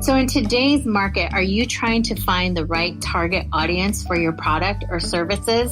So in today's market, are you trying to find the right target audience for your product or services?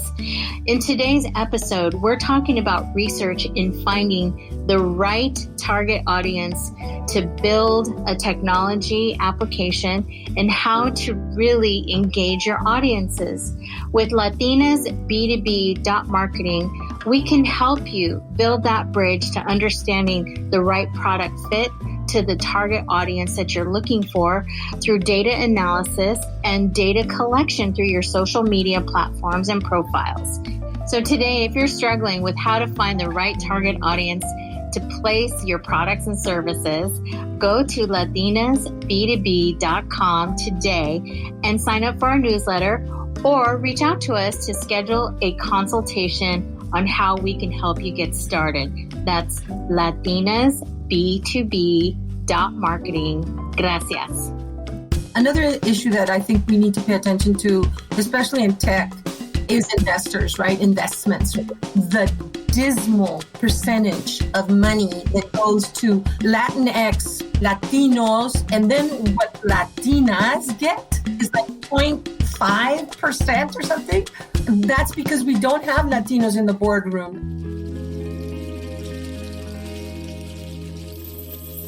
In today's episode, we're talking about research in finding the right target audience to build a technology application and how to really engage your audiences. With Latina's B2B marketing, we can help you build that bridge to understanding the right product fit to the target audience that you're looking for through data analysis and data collection through your social media platforms and profiles. So today, if you're struggling with how to find the right target audience to place your products and services, go to latinasb2b.com today and sign up for our newsletter, or reach out to us to schedule a consultation on how we can help you get started. That's latinasb2b.marketing. Gracias. Another issue that I think we need to pay attention to, especially in tech, is investors, right? Investments. The dismal percentage of money that goes to Latinx, Latinos, and then what Latinas get is like 0.5% or something. That's because we don't have Latinos in the boardroom.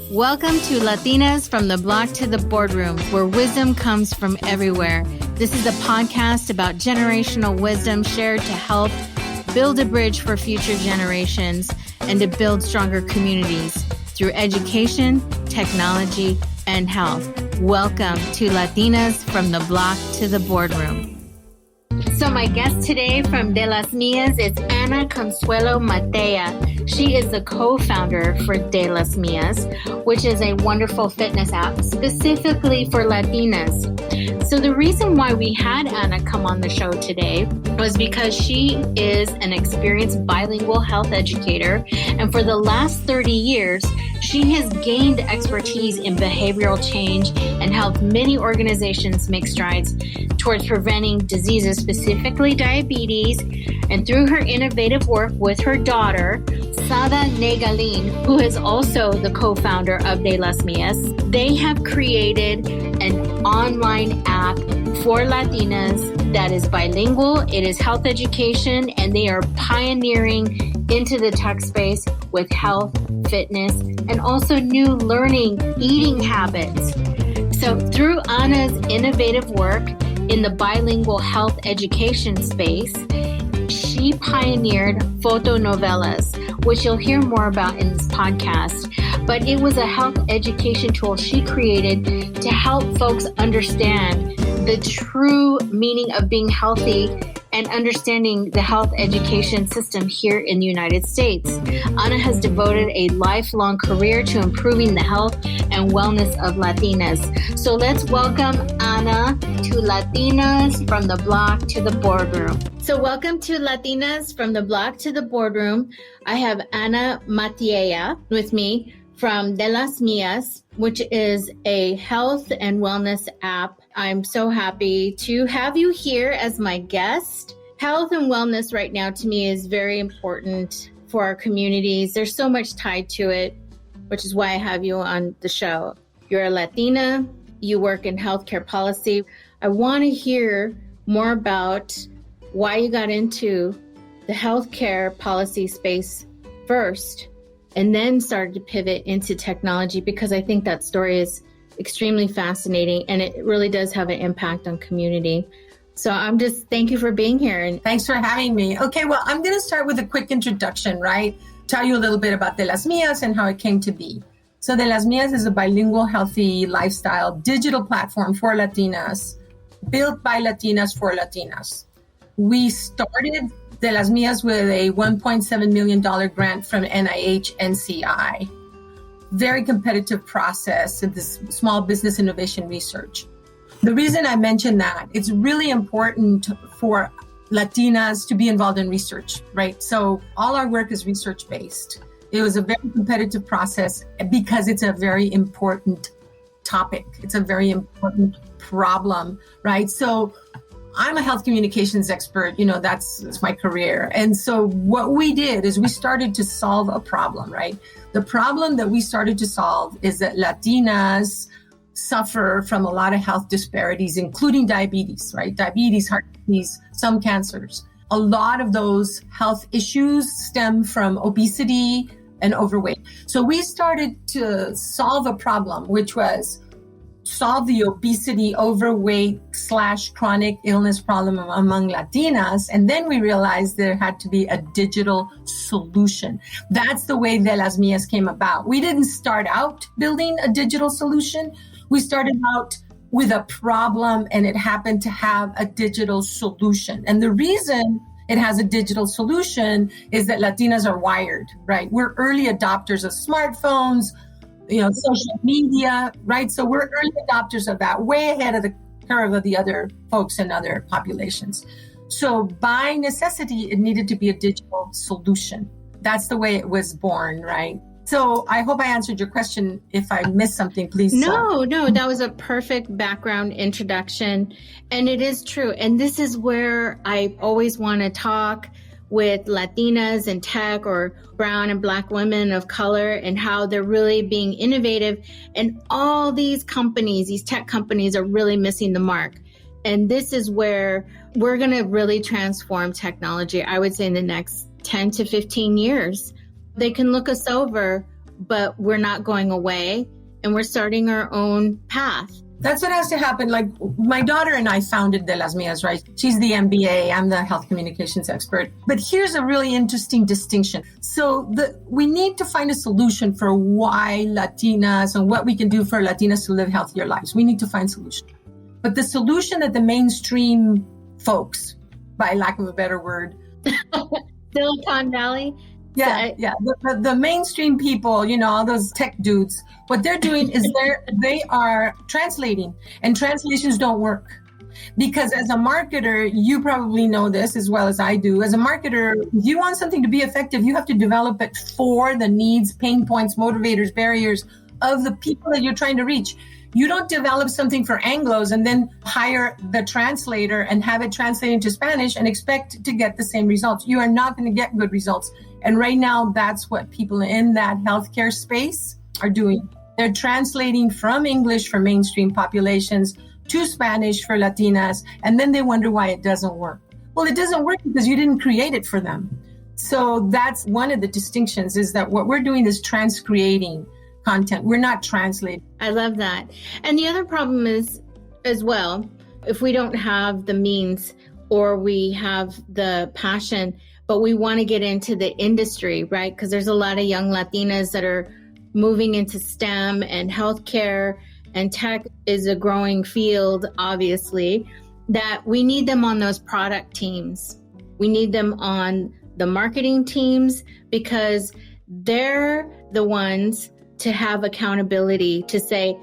Welcome to Latinas from the Block to the Boardroom, where wisdom comes from everywhere. This is a podcast about generational wisdom shared to help build a bridge for future generations and to build stronger communities through education, technology, and health. Welcome to Latinas from the Block to the Boardroom. So my guest today from De Las Mías is Ana Consuelo Matiella. She is the co-founder for De Las Mías, which is a wonderful fitness app specifically for Latinas. So the reason why we had Ana come on the show today was because she is an experienced bilingual health educator, and for the last 30 years, she has gained expertise in behavioral change and helped many organizations make strides towards preventing diseases, specifically diabetes. And through her innovative work with her daughter, Sada Negalin, who is also the co-founder of De Las Mías, they have created an online app for Latinas that is bilingual, it is health education, and they are pioneering into the tech space with health, fitness, and also new learning, eating habits. So through Ana's innovative work in the bilingual health education space, she pioneered fotonovelas, which you'll hear more about in this podcast. But it was a health education tool she created to help folks understand the true meaning of being healthy and understanding the health education system here in the United States. Ana has devoted a lifelong career to improving the health and wellness of Latinas. So let's welcome Ana to Latinas from the Block to the Boardroom. So welcome to Latinas from the Block to the Boardroom. I have Ana Matiella with me from De Las Mías, which is a health and wellness app. I'm so happy to have you here as my guest. Health and wellness right now to me is very important for our communities. There's so much tied to it, which is why I have you on the show. You're a Latina, you work in healthcare policy. I want to hear more about why you got into the healthcare policy space first, and then started to pivot into technology, because I think that story is extremely fascinating and it really does have an impact on community. So thank you for being here. And thanks for having me. Okay, well, I'm going to start with a quick introduction, right? Tell you a little bit about De Las Mías and how it came to be. So De Las Mías is a bilingual, healthy lifestyle digital platform for Latinas, built by Latinas for Latinas. We started De Las Mías with a $1.7 million grant from NIH NCI. Very competitive process in this small business innovation research. The reason I mention that, it's really important for Latinas to be involved in research, right? So all our work is research-based. It was a very competitive process because it's a very important topic. It's a very important problem, right? So I'm a health communications expert, that's my career. And so what we did is we started to solve a problem, right? The problem that we started to solve is that Latinas suffer from a lot of health disparities, including diabetes, right? Diabetes, heart disease, some cancers. A lot of those health issues stem from obesity and overweight. So we started to solve a problem, which was solve the obesity, overweight / chronic illness problem among Latinas. And then we realized there had to be a digital solution. That's the way De Las Mías came about. We didn't start out building a digital solution. We started out with a problem, and it happened to have a digital solution. And the reason it has a digital solution is that Latinas are wired, right? We're early adopters of smartphones, social media, right? So we're early adopters of that, way ahead of the curve of the other folks in other populations. So by necessity, it needed to be a digital solution. That's the way it was born, right? So I hope I answered your question. If I missed something, please. No, that was a perfect background introduction. And it is true. And this is where I always want to talk with Latinas in tech or brown and Black women of color and how they're really being innovative. And all these companies, these tech companies are really missing the mark. And this is where we're going to really transform technology, I would say in the next 10 to 15 years. They can look us over, but we're not going away and we're starting our own path. That's what has to happen. Like my daughter and I founded De Las Mías, right? She's the MBA. I'm the health communications expert. But here's a really interesting distinction. So we need to find a solution for why Latinas and what we can do for Latinas to live healthier lives. We need to find solutions. But the solution that the mainstream folks, by lack of a better word, Silicon Valley. Yeah. The mainstream people, all those tech dudes, what they're doing is they are translating, and translations don't work. Because as a marketer, you probably know this as well as I do. As a marketer, if you want something to be effective, you have to develop it for the needs, pain points, motivators, barriers of the people that you're trying to reach. You don't develop something for Anglos and then hire the translator and have it translated into Spanish and expect to get the same results. You are not going to get good results. And right now, that's what people in that healthcare space are doing. They're translating from English for mainstream populations to Spanish for Latinas, and then they wonder why it doesn't work. Well, it doesn't work because you didn't create it for them. So that's one of the distinctions, is that what we're doing is transcreating content. We're not translating. I love that. And the other problem is, as well, if we don't have the means or we have the passion, but we want to get into the industry, right? Because there's a lot of young Latinas that are moving into STEM, and healthcare and tech is a growing field, obviously, that we need them on those product teams. We need them on the marketing teams, because they're the ones to have accountability to say,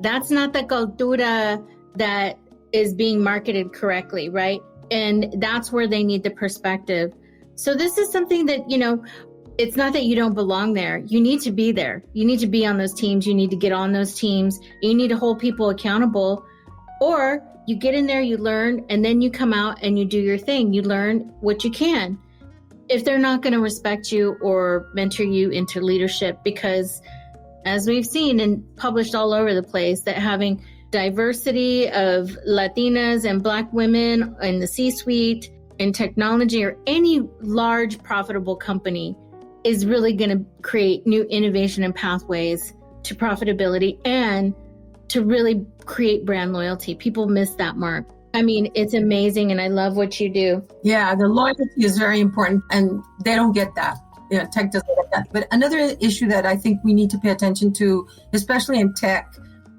that's not the cultura that is being marketed correctly, right? And that's where they need the perspective. So this is something that, it's not that you don't belong there. You need to be there. You need to be on those teams. You need to get on those teams. You need to hold people accountable. Or you get in there, you learn, and then you come out and you do your thing. You learn what you can. If they're not going to respect you or mentor you into leadership, because as we've seen and published all over the place, that having diversity of Latinas and Black women in the C-suite, in technology, or any large profitable company is really going to create new innovation and pathways to profitability and to really create brand loyalty. People miss that mark. I mean, it's amazing, and I love what you do. Yeah, the loyalty is very important, and they don't get that. Tech doesn't get that. But another issue that I think we need to pay attention to, especially in tech,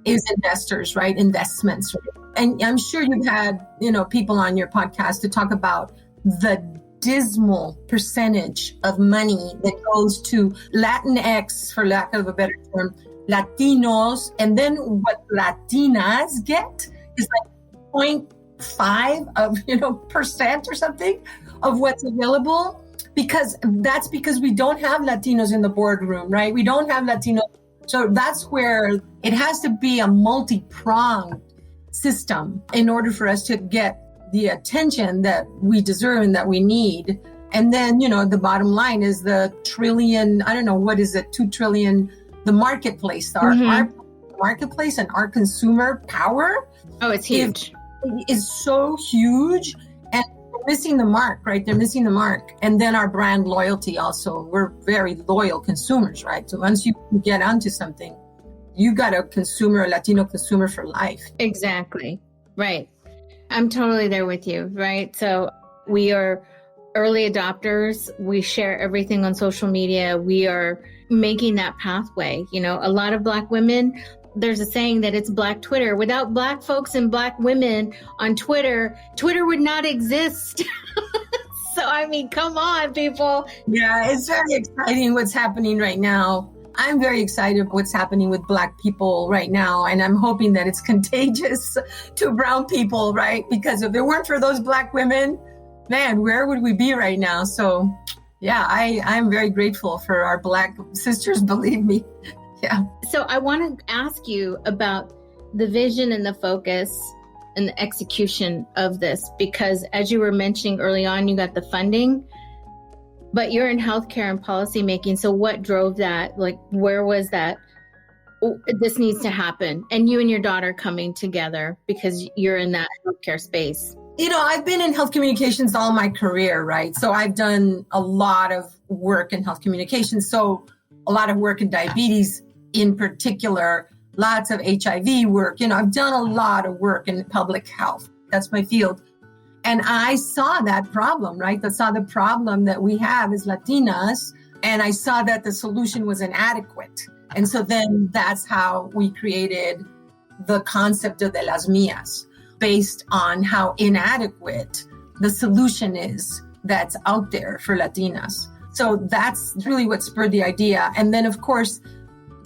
is investors, right? Investments. Right? And I'm sure you've had, people on your podcast to talk about the dismal percentage of money that goes to Latinx, for lack of a better term, Latinos, and then what Latinas get is like 0.5 of percent or something of what's available, because we don't have Latinos in the boardroom, right? We don't have Latinos. So that's where it has to be a multi-pronged system in order for us to get the attention that we deserve and that we need. And then, the bottom line is the trillion, I don't know, what is it, 2 trillion, the marketplace, our marketplace and our consumer power. Oh, it's huge. Is so huge, and they're missing the mark, right? They're missing the mark. And then our brand loyalty also. We're very loyal consumers, right? So once you get onto something, you got a Latino consumer for life. Exactly. Right. I'm totally there with you, right? So we are early adopters. We share everything on social media. We are making that pathway. You know, a lot of Black women, there's a saying that it's Black Twitter. Without Black folks and Black women on Twitter, Twitter would not exist. So, I mean, come on, people. Yeah, it's very exciting what's happening right now. I'm very excited what's happening with Black people right now. And I'm hoping that it's contagious to brown people, right? Because if it weren't for those Black women, man, where would we be right now? So, yeah, I'm very grateful for our Black sisters, believe me. Yeah. So I want to ask you about the vision and the focus and the execution of this, because as you were mentioning early on, you got the funding, but you're in healthcare and policy making. So what drove that? Like, where was that? Oh, this needs to happen. And you and your daughter coming together because you're in that healthcare space. You know, I've been in health communications all my career, right? So I've done a lot of work in health communications. So a lot of work in diabetes in particular, lots of HIV work. You know, I've done a lot of work in public health. That's my field. And I saw that problem, right? I saw the problem that we have as Latinas, and I saw that the solution was inadequate. And so then that's how we created the concept of de las mías, based on how inadequate the solution is that's out there for Latinas. So that's really what spurred the idea. And then, of course,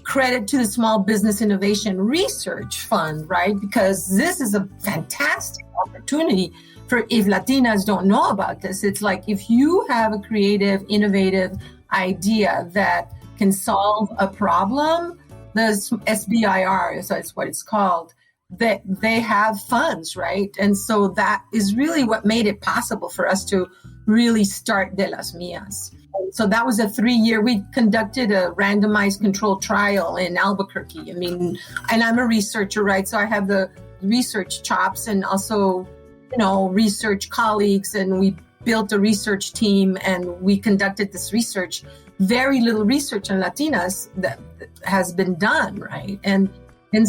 credit to the Small Business Innovation Research Fund, right? Because this is a fantastic opportunity for, if Latinas don't know about this, it's like if you have a creative, innovative idea that can solve a problem, the SBIR, so it's what it's called, that they have funds, right? And so that is really what made it possible for us to really start De Las Mías. So that was a 3-year, we conducted a randomized controlled trial in Albuquerque. I mean, and I'm a researcher, right? So I have the research chops and also, you know, research colleagues, and we built a research team and we conducted this research. Very little research on Latinas that has been done, right? And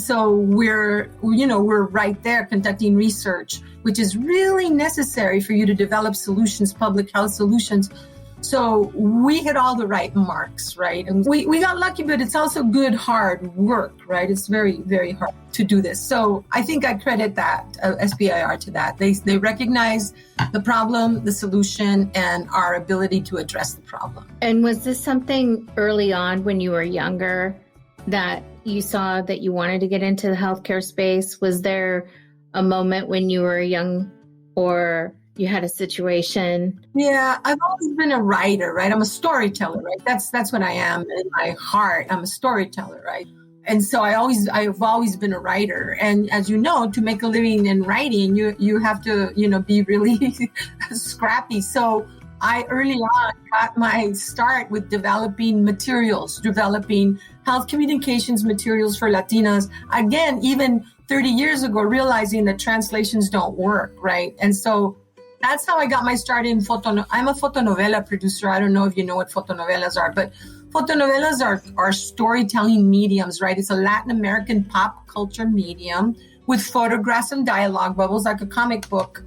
so we're right there conducting research, which is really necessary for you to develop solutions, public health solutions. So we hit all the right marks, right? And we got lucky, but it's also good, hard work, right? It's very, very hard to do this. So I think I credit that, SBIR, to that. They recognize the problem, the solution, and our ability to address the problem. And was this something early on when you were younger that you saw that you wanted to get into the healthcare space? Was there a moment when you were young or you had a situation? Yeah, I've always been a writer, right? I'm a storyteller, right? That's what I am in my heart. I'm a storyteller, right? And so I've always been a writer. And as you know, to make a living in writing, you have to, be really scrappy. So I early on got my start with developing health communications materials for Latinas. Again, even 30 years ago, realizing that translations don't work, right? And so that's how I got my start in I'm a fotonovela producer. I don't know if you know what fotonovelas are, but fotonovelas are storytelling mediums, right? It's a Latin American pop culture medium with photographs and dialogue bubbles, like a comic book.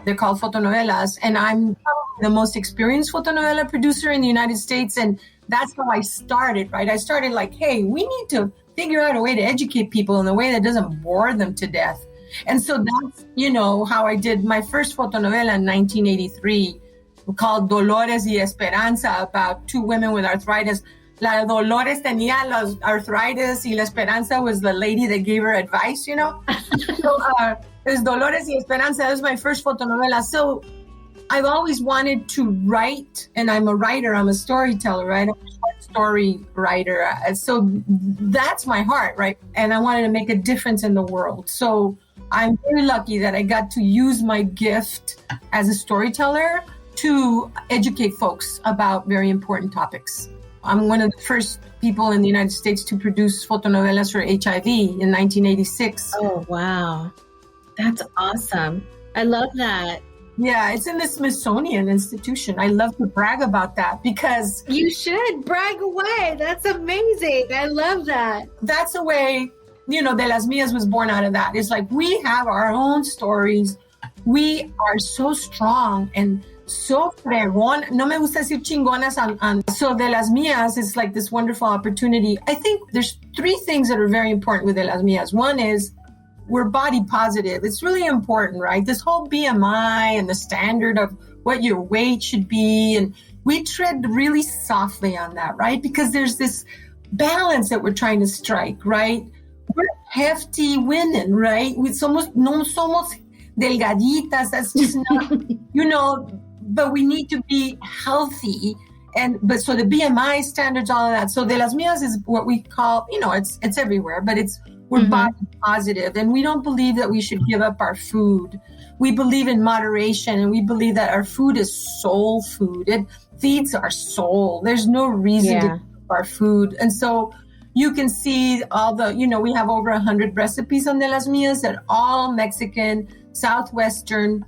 They're called fotonovelas. And I'm the most experienced fotonovela producer in the United States. And that's how I started, right? I started like, hey, we need to figure out a way to educate people in a way that doesn't bore them to death. And so that's, how I did my first fotonovela in 1983 called Dolores y Esperanza, about two women with arthritis. La Dolores tenía los arthritis y la Esperanza was the lady that gave her advice, So it was Dolores y Esperanza. That was my first fotonovela. So I've always wanted to write, and I'm a writer. I'm a storyteller, right? I'm a short story writer. So that's my heart, right? And I wanted to make a difference in the world. So I'm very lucky that I got to use my gift as a storyteller to educate folks about very important topics. I'm one of the first people in the United States to produce fotonovelas for HIV in 1986. Oh, wow. That's awesome. I love that. Yeah, it's in the Smithsonian Institution. I love to brag about that because... You should brag away. That's amazing. I love that. That's a way, De las Mías was born out of that. It's like we have our own stories. We are so strong and so fregón. No me gusta decir chingonas. So De las Mías is like this wonderful opportunity. I think there's 3 things that are very important with De las Mías. One is we're body positive. It's really important, right? This whole BMI and the standard of what your weight should be. And we tread really softly on that, right? Because there's this balance that we're trying to strike, right? We're hefty women, right? No somos delgaditas. That's just not, but we need to be healthy. But so the BMI standards, all of that. So De las Mías is what we call, it's everywhere, but we're body positive, and we don't believe that we should give up our food. We believe in moderation, and we believe that our food is soul food. It feeds our soul. There's no reason to give up our food. And so you can see all the, we have over 100 recipes on De las Mías that are all Mexican, Southwestern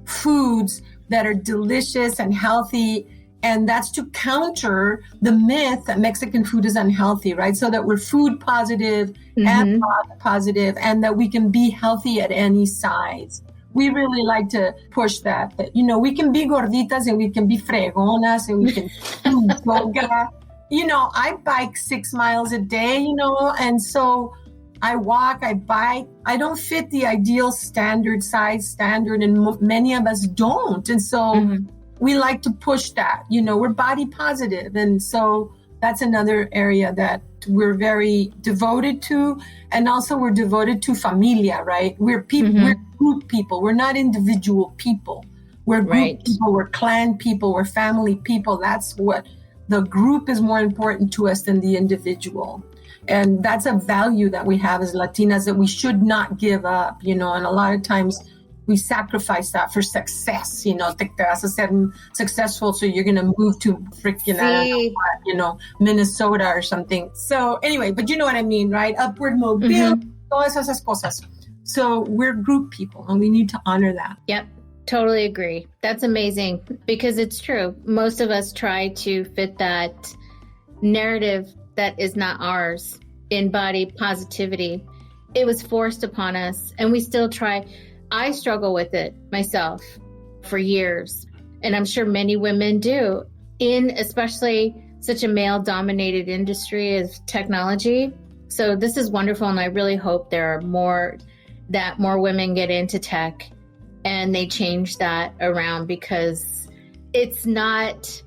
foods that are delicious and healthy. And that's to counter the myth that Mexican food is unhealthy, right? So that we're food positive and body positive, and that we can be healthy at any size. We really like to push that, we can be gorditas and we can be fregonas and we can do yoga. I bike 6 miles a day, and so I walk, I bike. I don't fit the ideal size standard, and many of us don't. And so we like to push that, we're body positive. And so that's another area that we're very devoted to. And also we're devoted to familia, right? We're people, we're group people. We're not individual people. We're group people, we're clan people, we're family people. That's what the group is more important to us than the individual. And that's a value that we have as Latinas that we should not give up, and a lot of times we sacrifice that for success, te vas a ser successful, so you're going to move to freaking, Minnesota or something. So anyway, but you know what I mean, right? Upward mobility, todas esas cosas. So we're group people, and we need to honor that. Yep, totally agree. That's amazing, because it's true. Most of us try to fit that narrative that is not ours in body positivity. It was forced upon us, and we still try. I struggle with it myself for years, and I'm sure many women do, in especially such a male-dominated industry as technology. So this is wonderful, and I really hope there are more women get into tech and they change that around, because it's not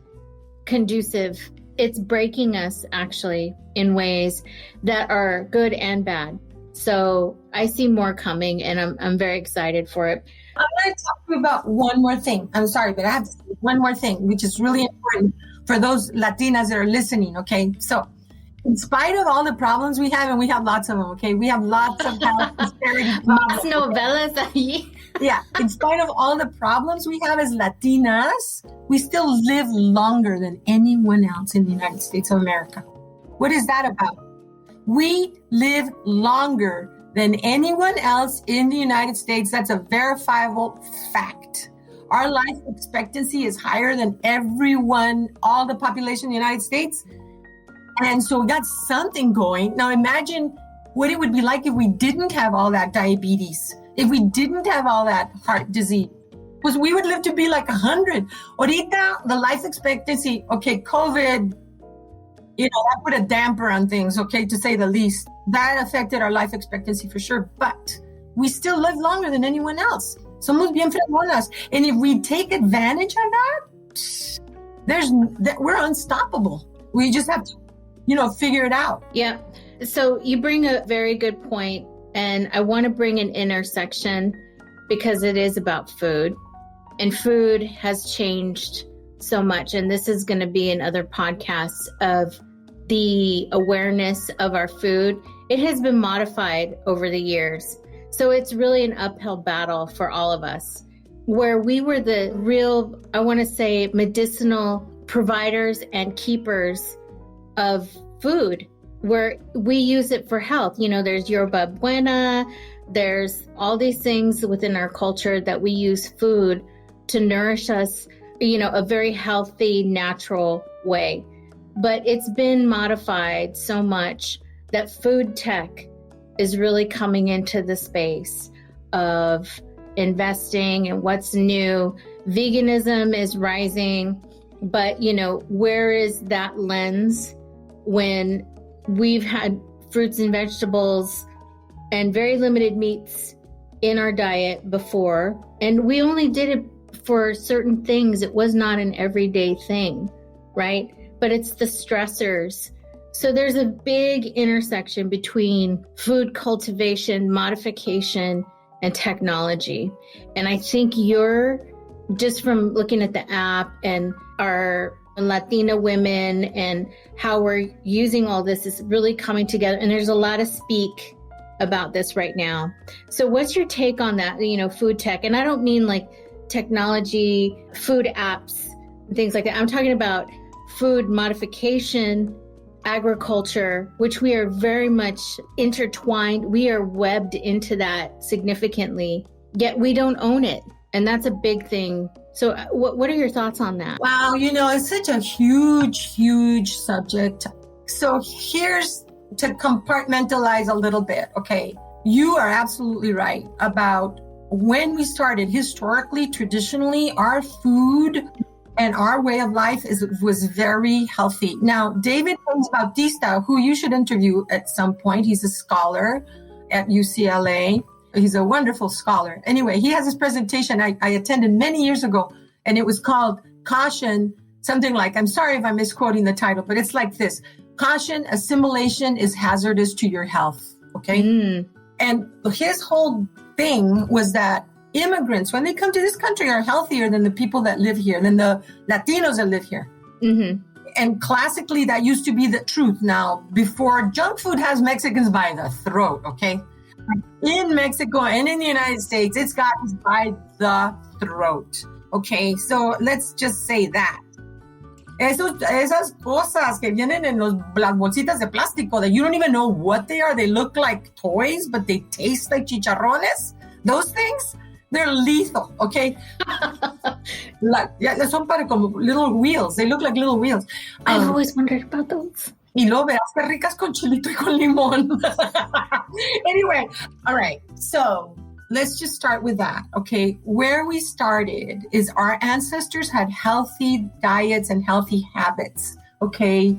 conducive. It's breaking us, actually, in ways that are good and bad. So I see more coming, and I'm very excited for it. I'm going to talk to you about one more thing. I'm sorry, but I have to say one more thing, which is really important for those Latinas that are listening, okay? So in spite of all the problems we have, and we have lots of them, okay? We have lots of health disparity problems. Novelas ahí. Yeah, in spite of all the problems we have as Latinas, we still live longer than anyone else in the United States of America. What is that about? We live longer than anyone else in the United States. That's a verifiable fact. Our life expectancy is higher than all the population in the United States. And so we got something going. Now imagine what it would be like if we didn't have all that diabetes, if we didn't have all that heart disease. Because we would live to be like 100. Ahorita, the life expectancy, okay, COVID, that put a damper on things, okay, to say the least. That affected our life expectancy for sure, but we still live longer than anyone else. Somos bien fregonas. And if we take advantage of that, we're unstoppable. We just have to, figure it out. Yeah. So you bring a very good point, and I want to bring an intersection, because it is about food, and food has changed so much. And this is going to be in other podcasts of the awareness of our food. It has been modified over the years. So it's really an uphill battle for all of us, where we were the real, I want to say, medicinal providers and keepers of food where we use it for health. There's Yerba Buena, there's all these things within our culture that we use food to nourish us, a very healthy, natural way. But it's been modified so much that food tech is really coming into the space of investing in what's new. Veganism is rising, but where is that lens when we've had fruits and vegetables and very limited meats in our diet before, and we only did it for certain things. It was not an everyday thing, right? But it's the stressors. So there's a big intersection between food cultivation, modification, and technology. And I think just from looking at the app and our Latina women and how we're using all this is really coming together. And there's a lot of speak about this right now. So what's your take on that, food tech? And I don't mean like technology, food apps, things like that. I'm talking about food modification, agriculture, which we are very much intertwined. We are webbed into that significantly, yet we don't own it. And that's a big thing. So what are your thoughts on that? Wow, it's such a huge subject. So here's to compartmentalize a little bit, okay? You are absolutely right about when we started historically, traditionally, our food and our way of life was very healthy. Now, David Bautista, who you should interview at some point, he's a scholar at UCLA. He's a wonderful scholar. Anyway, he has this presentation I attended many years ago, and it was called Caution, something like, I'm sorry if I'm misquoting the title, but it's like this: Caution, assimilation is hazardous to your health, okay? And his whole thing was that immigrants, when they come to this country, are healthier than the people that live here, than the Latinos that live here. Mm-hmm. And classically, that used to be the truth. Now, before, junk food has Mexicans by the throat, okay? In Mexico and in the United States, it's got us by the throat, okay? So let's just say that. Esas cosas que vienen en las bolsitas de plástico that you don't even know what they are. They look like toys, but they taste like chicharrones. Those things, they're lethal, okay? Son para como little wheels. They look like little wheels. I've always wondered about those. Y luego verás que ricas con chilito y con limón. Anyway, all right. So let's just start with that, okay? Where we started is our ancestors had healthy diets and healthy habits, okay?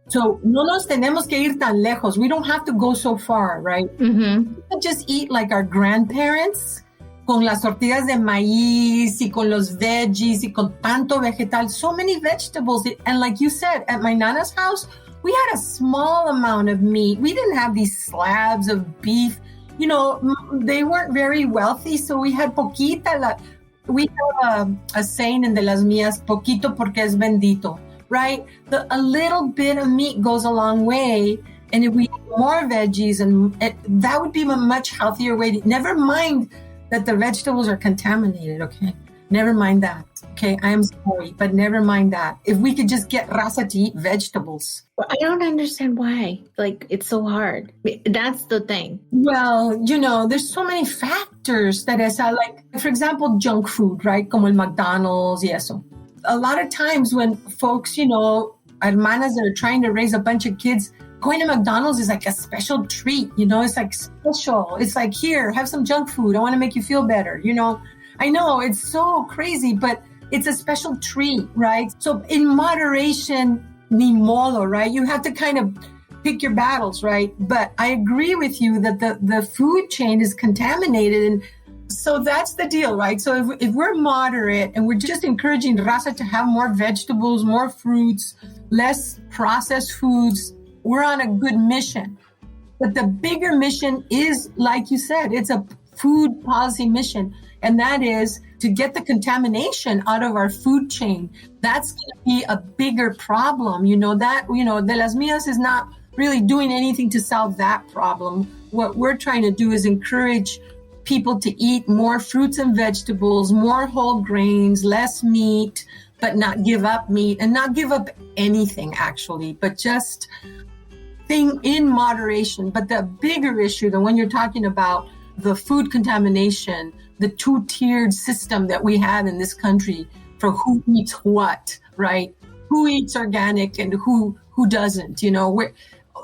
So no nos tenemos que ir tan lejos. We don't have to go so far, right? Mm-hmm. We can just eat like our grandparents, con las tortillas de maíz y con los veggies y con tanto vegetal, so many vegetables. And like you said, at my Nana's house, we had a small amount of meat. We didn't have these slabs of beef. They weren't very wealthy, so we had poquita. We have a saying in De las Mías, poquito porque es bendito, right? A little bit of meat goes a long way. And if we eat more veggies, and that would be a much healthier way. Never mind that the vegetables are contaminated, okay? Never mind that, okay? I am sorry, but never mind that. If we could just get raza to eat vegetables. I don't understand why. Like, it's so hard. That's the thing. Well, there's so many factors that is like, for example, junk food, right? Como el McDonald's y eso. A lot of times when folks, hermanas that are trying to raise a bunch of kids, going to McDonald's is like a special treat, it's like special. It's like, here, have some junk food. I want to make you feel better, I know it's so crazy, but it's a special treat, right? So in moderation, ni modo, right? You have to kind of pick your battles, right? But I agree with you that the food chain is contaminated. And so that's the deal, right? So if we're moderate and we're just encouraging raza to have more vegetables, more fruits, less processed foods, we're on a good mission. But the bigger mission is, like you said, it's a food policy mission. And that is to get the contamination out of our food chain. That's going to be a bigger problem. De las Mías is not really doing anything to solve that problem. What we're trying to do is encourage people to eat more fruits and vegetables, more whole grains, less meat, but not give up meat and not give up anything actually, but just think in moderation. But the bigger issue, the one you're talking about, the food contamination, the two-tiered system that we have in this country for who eats what, right? Who eats organic and who doesn't,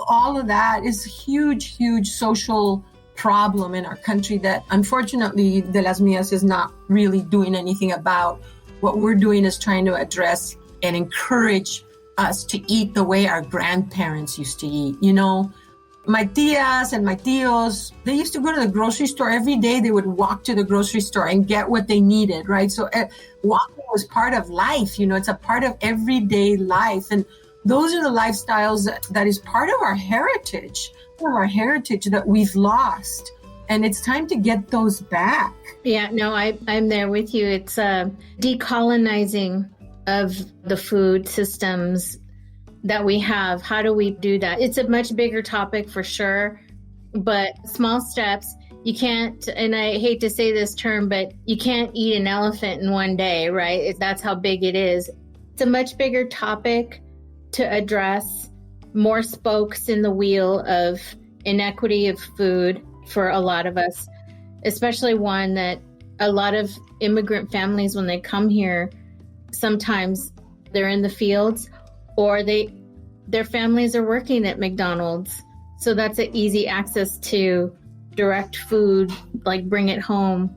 all of that is a huge social problem in our country that unfortunately De Las Mias is not really doing anything about. What we're doing is trying to address and encourage us to eat the way our grandparents used to eat. My tias and my tios, they used to go to the grocery store every day. They would walk to the grocery store and get what they needed, right? So walking was part of life. It's a part of everyday life. And those are the lifestyles that is part of our heritage that we've lost. And it's time to get those back. Yeah, no, I'm there with you. It's decolonizing of the food systems that we have. How do we do that? It's a much bigger topic for sure, but small steps. You can't, and I hate to say this term, but you can't eat an elephant in one day, right? That's how big it is. It's a much bigger topic to address, more spokes in the wheel of inequity of food for a lot of us, especially one that a lot of immigrant families, when they come here, sometimes they're in the fields or their families are working at McDonald's. So that's an easy access to direct food, like bring it home.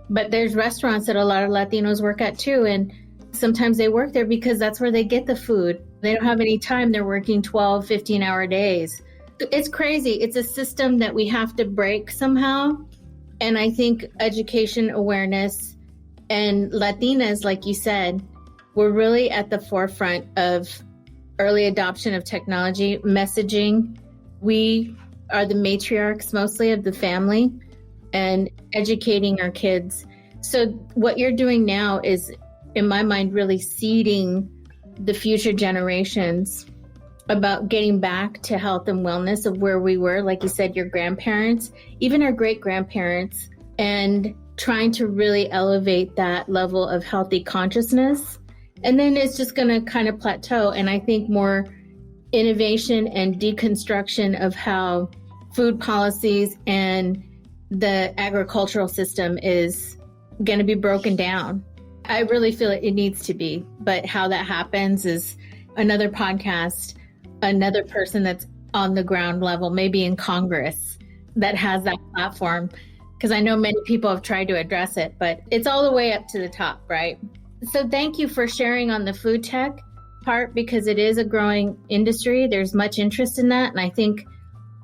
But there's restaurants that a lot of Latinos work at too. And sometimes they work there because that's where they get the food. They don't have any time. They're working 12, 15-hour days. It's crazy. It's a system that we have to break somehow. And I think education, awareness, and Latinas, like you said, we're really at the forefront of early adoption of technology, messaging. We are the matriarchs mostly of the family and educating our kids. So what you're doing now is, in my mind, really seeding the future generations about getting back to health and wellness of where we were, like you said, your grandparents, even our great-grandparents, and trying to really elevate that level of healthy consciousness. And then it's just going to kind of plateau. And I think more innovation and deconstruction of how food policies and the agricultural system is going to be broken down. I really feel it needs to be, but how that happens is another podcast, another person that's on the ground level, maybe in Congress, that has that platform. Because I know many people have tried to address it, but it's all the way up to the top, right? So thank you for sharing on the food tech part, because it is a growing industry. There's much interest in that. And I think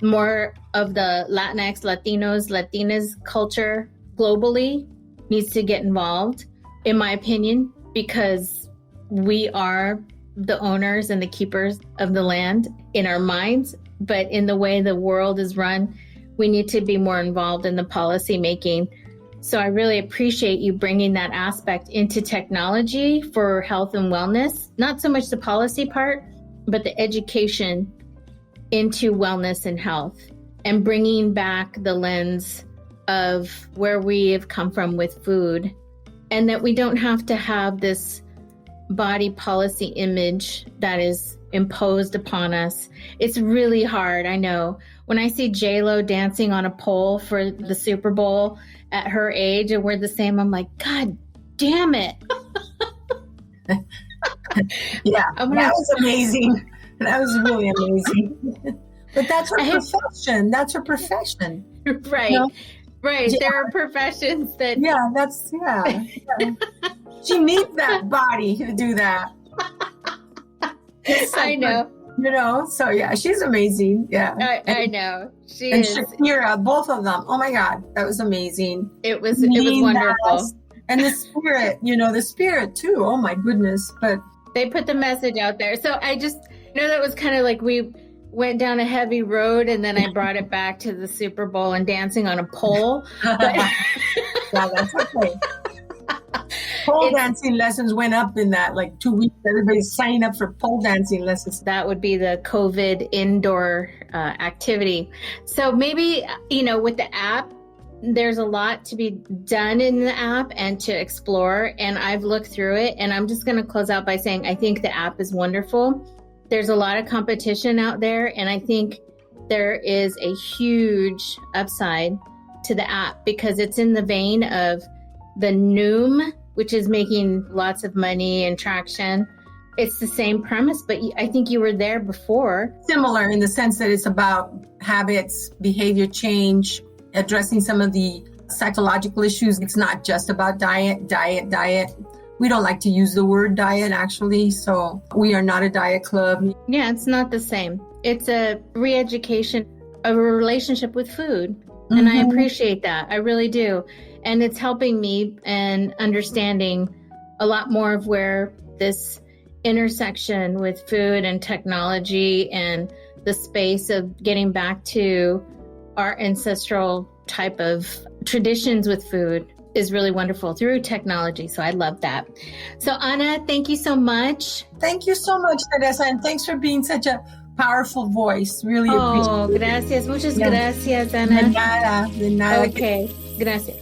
more of the Latinx, Latinos, Latinas culture globally needs to get involved, in my opinion, because we are the owners and the keepers of the land in our minds. But in the way the world is run, we need to be more involved in the policy making. So I really appreciate you bringing that aspect into technology for health and wellness, not so much the policy part, but the education into wellness and health, and bringing back the lens of where we have come from with food, and that we don't have to have this body policy image that is imposed upon us. It's really hard, I know. When I see J-Lo dancing on a pole for the Super Bowl at her age, and we're the same, I'm like, God damn it. Yeah, that was amazing. That was really amazing. But that's her profession. That's her profession. Right. You know? Right. Yeah. There are professions that... Yeah. She needs that body to do that. I know. So yeah, she's amazing. Yeah. I know. She and is. Shakira, both of them. Oh my God, that was amazing. It was wonderful. And the spirit too. Oh my goodness. But they put the message out there. So I just know that was kind of like we went down a heavy road, and then I brought it back to the Super Bowl and dancing on a pole. Yeah, that's okay. Pole dancing lessons went up in that, like 2 weeks. Everybody's signing up for pole dancing lessons. That would be the COVID indoor activity. So maybe, with the app, there's a lot to be done in the app and to explore. And I've looked through it, and I'm just going to close out by saying, I think the app is wonderful. There's a lot of competition out there, and I think there is a huge upside to the app because it's in the vein of the Noom, which is making lots of money and traction. It's the same premise, but I think you were there before. Similar in the sense that it's about habits, behavior change, addressing some of the psychological issues. It's not just about diet. We don't like to use the word diet, actually, so we are not a diet club. Yeah, it's not the same. It's a re-education of a relationship with food, and I appreciate that. I really do. And it's helping me and understanding a lot more of where this intersection with food and technology and the space of getting back to our ancestral type of traditions with food is really wonderful through technology. So I love that. So Ana, thank you so much. Thank you so much, Teresa, and thanks for being such a powerful voice. Really appreciate it. Oh, gracias. Muchas gracias, Ana. De nada. Okay, gracias.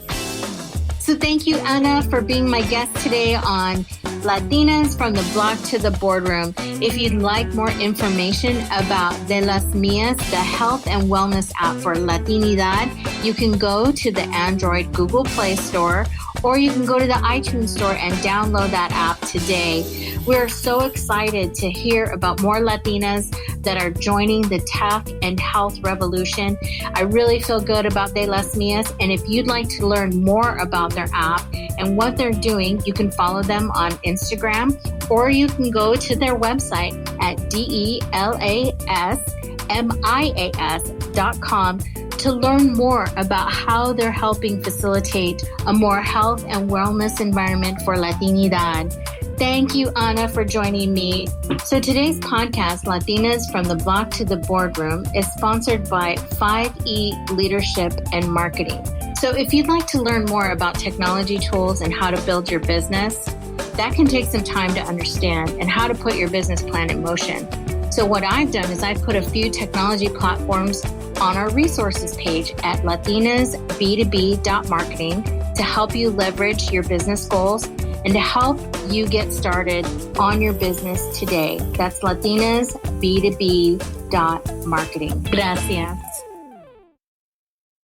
So thank you, Ana, for being my guest today on Latinas from the Block to the Boardroom. If you'd like more information about De Las Mías, the health and wellness app for Latinidad, you can go to the Android Google Play Store, or you can go to the iTunes Store and download that app today. We're so excited to hear about more Latinas that are joining the tech and health revolution. I really feel good about De Las Mías, and if you'd like to learn more about their app and what they're doing, you can follow them on Instagram, or you can go to their website at delasmias.com to learn more about how they're helping facilitate a more health and wellness environment for Latinidad. Thank you, Ana, for joining me. So today's podcast, Latinas from the Block to the Boardroom, is sponsored by 5E Leadership and Marketing. So if you'd like to learn more about technology tools and how to build your business, that can take some time to understand and how to put your business plan in motion. So what I've done is I've put a few technology platforms on our resources page at latinasb2b.marketing to help you leverage your business goals and to help you get started on your business today. That's latinasb2b.marketing. Gracias.